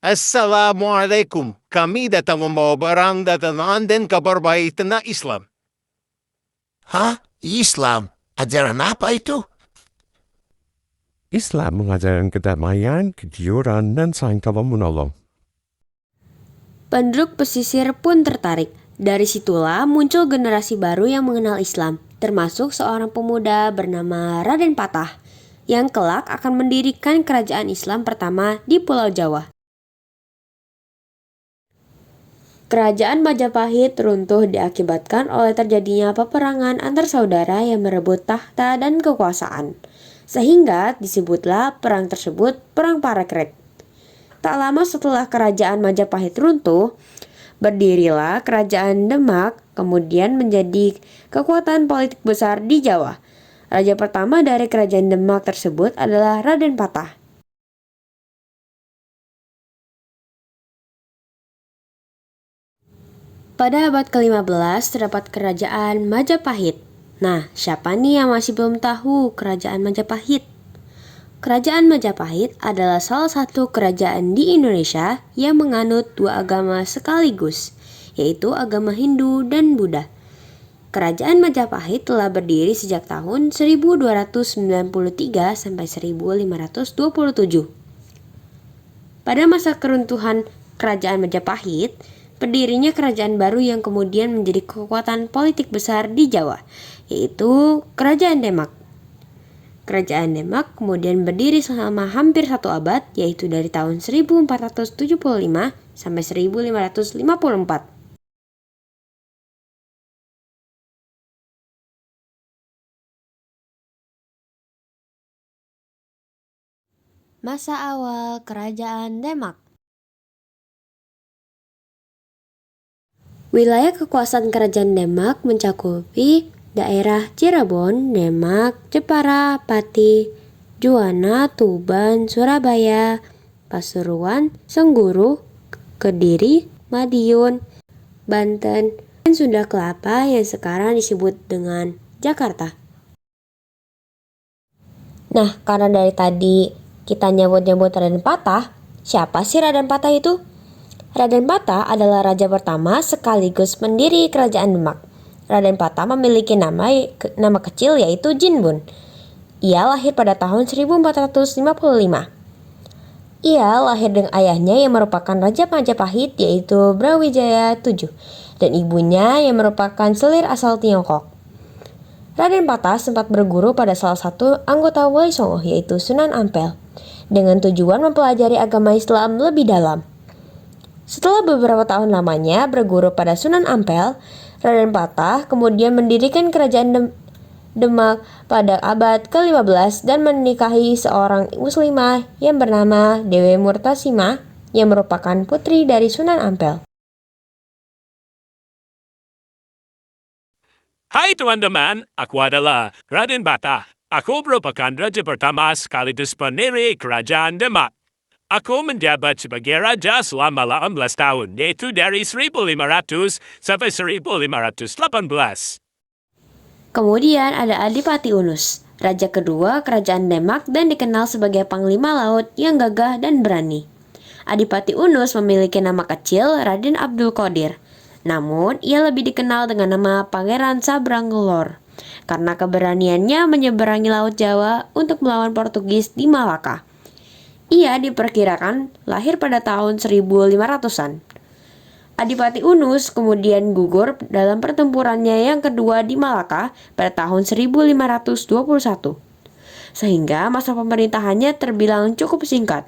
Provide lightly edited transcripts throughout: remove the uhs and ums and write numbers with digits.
Assalamualaikum. Kami datang membawa barang datangan dan kabar baik tentang Islam. Hah? Islam? Ajaran apa itu? Islam mengajarkan kedamaian, kejujuran, dan saling tolong-menolong. Penduduk pesisir pun tertarik. Dari situlah muncul generasi baru yang mengenal Islam, termasuk seorang pemuda bernama Raden Patah, yang kelak akan mendirikan kerajaan Islam pertama di Pulau Jawa. Kerajaan Majapahit runtuh diakibatkan oleh terjadinya peperangan antar saudara yang merebut tahta dan kekuasaan, sehingga disebutlah perang tersebut Perang Parekrek. Tak lama setelah kerajaan Majapahit runtuh, berdirilah kerajaan Demak, kemudian menjadi kekuatan politik besar di Jawa. Raja pertama dari kerajaan Demak tersebut adalah Raden Patah. Pada abad ke-15 terdapat kerajaan Majapahit. Nah, siapa nih yang masih belum tahu kerajaan Majapahit? Kerajaan Majapahit adalah salah satu kerajaan di Indonesia yang menganut dua agama sekaligus, yaitu agama Hindu dan Buddha. Kerajaan Majapahit telah berdiri sejak tahun 1293 sampai 1527. Pada masa keruntuhan kerajaan Majapahit, berdirinya kerajaan baru yang kemudian menjadi kekuatan politik besar di Jawa, yaitu Kerajaan Demak. Kerajaan Demak kemudian berdiri selama hampir satu abad, yaitu dari tahun 1475 sampai 1554. Masa awal Kerajaan Demak. Wilayah kekuasaan Kerajaan Demak mencakupi daerah Cirebon, Demak, Jepara, Pati, Juwana, Tuban, Surabaya, Pasuruan, Sengguru, Kediri, Madiun, Banten, dan Sunda Kelapa yang sekarang disebut dengan Jakarta. Nah, karena dari tadi kita nyebut-nyebut Raden Patah, siapa sih Raden Patah itu? Raden Patah adalah raja pertama sekaligus pendiri kerajaan Demak. Raden Patah memiliki nama kecil yaitu Jinbun. Ia lahir pada tahun 1455. Ia lahir dengan ayahnya yang merupakan Raja Majapahit yaitu Brawijaya VII dan ibunya yang merupakan selir asal Tiongkok. Raden Patah sempat berguru pada salah satu anggota Wali Songo yaitu Sunan Ampel dengan tujuan mempelajari agama Islam lebih dalam. Setelah beberapa tahun lamanya berguru pada Sunan Ampel, Raden Patah kemudian mendirikan kerajaan Demak pada abad ke-15 dan menikahi seorang muslimah yang bernama Dewi Murtasimah yang merupakan putri dari Sunan Ampel. Hai teman-teman, aku adalah Raden Patah. Aku merupakan raja pertama sekaligus pendiri kerajaan Demak. Aku menjabat sebagai raja selama 18 tahun, yaitu dari 1500 sampai 1518. Kemudian ada Adipati Unus, raja kedua kerajaan Demak dan dikenal sebagai panglima laut yang gagah dan berani. Adipati Unus memiliki nama kecil Raden Abdul Qadir. Namun, ia lebih dikenal dengan nama Pangeran Sabranglor karena keberaniannya menyeberangi Laut Jawa untuk melawan Portugis di Malaka. Ia diperkirakan lahir pada tahun 1500-an. Adipati Unus kemudian gugur dalam pertempurannya yang kedua di Malaka pada tahun 1521, sehingga masa pemerintahannya terbilang cukup singkat.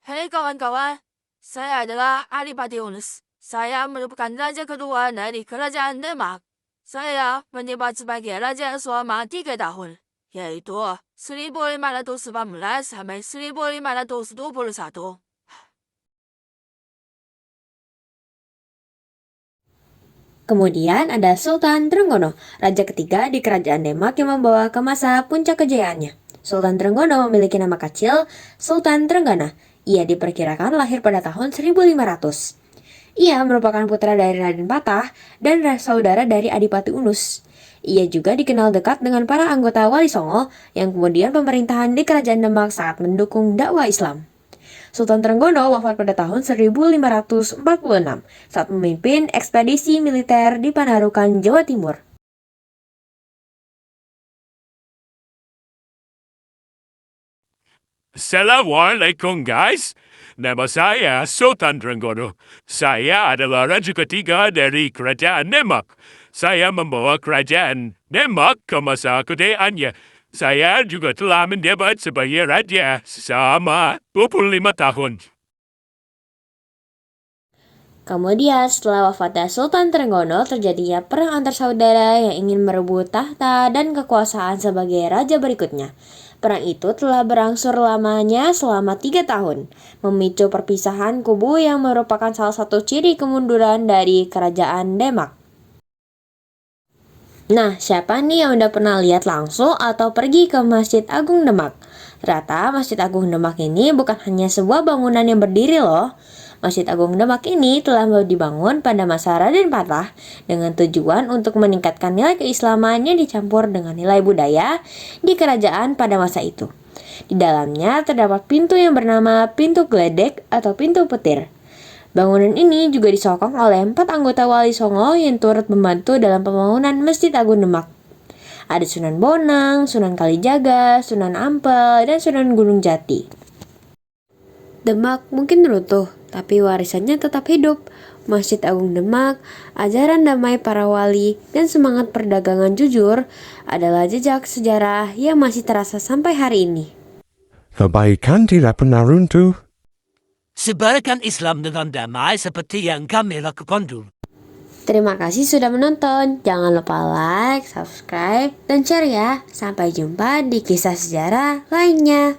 Hai kawan-kawan, saya adalah Adipati Unus. Saya merupakan raja kedua dari kerajaan Demak. Saya menjabat sebagai raja selama 3 tahun, yaitu 1518 sampai 1521. Kemudian ada Sultan Trenggono, raja ketiga di kerajaan Demak yang membawa ke masa puncak kejayaannya. Sultan Trenggono memiliki nama kecil Sultan Trenggana. Ia diperkirakan lahir pada tahun 1500. Ia merupakan putra dari Raden Patah dan saudara dari Adipati Unus. Ia juga dikenal dekat dengan para anggota Wali Songo yang kemudian pemerintahan di Kerajaan Demak saat mendukung dakwah Islam. Sultan Trenggono wafat pada tahun 1546 saat memimpin ekspedisi militer di Panarukan, Jawa Timur. Assalamualaikum guys. Nama saya Sultan Trenggono. Saya adalah raja ketiga dari Kerajaan Demak. Saya membawa Kerajaan Demak ke masa kedayaannya. Saya juga telah menjabat sebagai raja selama 25 tahun. Kemudian setelah wafatnya Sultan Trenggono terjadinya perang antar saudara yang ingin merebut tahta dan kekuasaan sebagai raja berikutnya. Perang itu telah berangsur lamanya selama 3 tahun, memicu perpisahan kubu yang merupakan salah satu ciri kemunduran dari Kerajaan Demak. Nah, siapa nih yang udah pernah lihat langsung atau pergi ke Masjid Agung Demak? Ternyata Masjid Agung Demak ini bukan hanya sebuah bangunan yang berdiri loh. Masjid Agung Demak ini telah dibangun pada masa Raden Patah dengan tujuan untuk meningkatkan nilai keislaman yang dicampur dengan nilai budaya di kerajaan pada masa itu. Di dalamnya terdapat pintu yang bernama pintu geledek atau pintu petir. Bangunan ini juga disokong oleh 4 anggota Wali Songo yang turut membantu dalam pembangunan Masjid Agung Demak. Ada Sunan Bonang, Sunan Kalijaga, Sunan Ampel, dan Sunan Gunung Jati. Demak mungkin runtuh, tapi warisannya tetap hidup. Masjid Agung Demak, ajaran damai para wali, dan semangat perdagangan jujur adalah jejak sejarah yang masih terasa sampai hari ini. Kebaikan tidak pernah runtuh. Sebarkan Islam dengan damai seperti yang kami lakukan dulu. Terima kasih sudah menonton. Jangan lupa like, subscribe, dan share ya. Sampai jumpa di kisah sejarah lainnya.